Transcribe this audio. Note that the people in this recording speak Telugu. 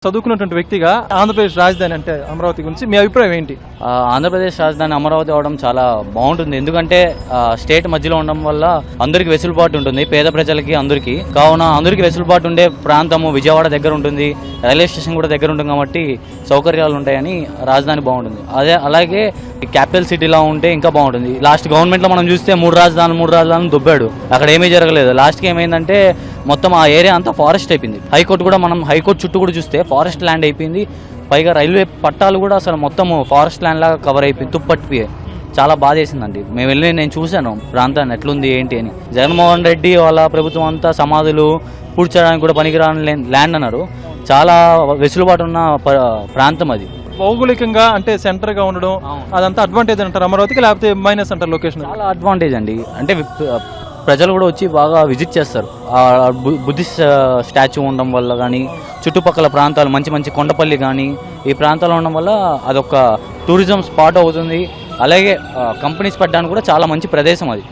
చదువుకున్నటువంటి వ్యక్తిగా ఆంధ్రప్రదేశ్ రాజధాని అంటే అమరావతి గురించి మీ అభిప్రాయం ఏంటి? ఆంధ్రప్రదేశ్ రాజధాని అమరావతి అవడం చాలా బాగుంటుంది. ఎందుకంటే స్టేట్ మధ్యలో ఉండడం వల్ల అందరికి వెసులుబాటు ఉంటుంది, పేద ప్రజలకి అందరికీ. కావున అందరికి వెసులుబాటు ఉండే ప్రాంతము విజయవాడ దగ్గర ఉంటుంది, రైల్వే స్టేషన్ కూడా దగ్గర ఉంటుంది కాబట్టి సౌకర్యాలు ఉంటాయని రాజధాని బాగుంటుంది. అలాగే క్యాపిటల్ సిటీలా ఉంటే ఇంకా బాగుంటుంది. లాస్ట్ గవర్నమెంట్లో మనం చూస్తే మూడు రాజధానులు దుబ్బాడు, అక్కడ ఏమీ జరగలేదు. లాస్ట్కి ఏమైందంటే మొత్తం ఆ ఏరియా అంతా ఫారెస్ట్ అయిపోయింది. హైకోర్టు చుట్టూ కూడా చూస్తే ఫారెస్ట్ ల్యాండ్ అయిపోయింది. పైగా రైల్వే పట్టాలు కూడా అసలు మొత్తం ఫారెస్ట్ ల్యాండ్ లాగా కవర్ అయిపోయింది, తుప్పట్టిపోయాయి. చాలా బాధ వేసిందండి. నేను చూశాను ప్రాంతాన్ని ఎట్లుంది ఏంటి అని. జగన్మోహన్ రెడ్డి వాళ్ళ ప్రభుత్వం అంతా సమాధులు పూడ్చడానికి కూడా పనికిరాని ల్యాండ్ అన్నారు. చాలా వెసులుబాటు ఉన్న ప్రాంతం అది. భౌగోళికంగా అంటే సెంటర్ గా ఉండడం అదంతా అడ్వాంటేజ్ అంటారు అమరావతికి, లేకపోతే మైనస్ అంటారు లొకేషన్? చాలా అడ్వాంటేజ్ అండి. అంటే ప్రజలు కూడా వచ్చి బాగా విజిట్ చేస్తారు. బుద్ధిస్ట్ స్టాచ్యూ ఉండడం వల్ల కానీ, చుట్టుపక్కల ప్రాంతాలు మంచి కొండపల్లి కానీ ఈ ప్రాంతాలు ఉండడం వల్ల అదొక టూరిజం స్పాట్ అవుతుంది. అలాగే కంపెనీస్ పెట్టడానికి కూడా చాలా మంచి ప్రదేశం అది.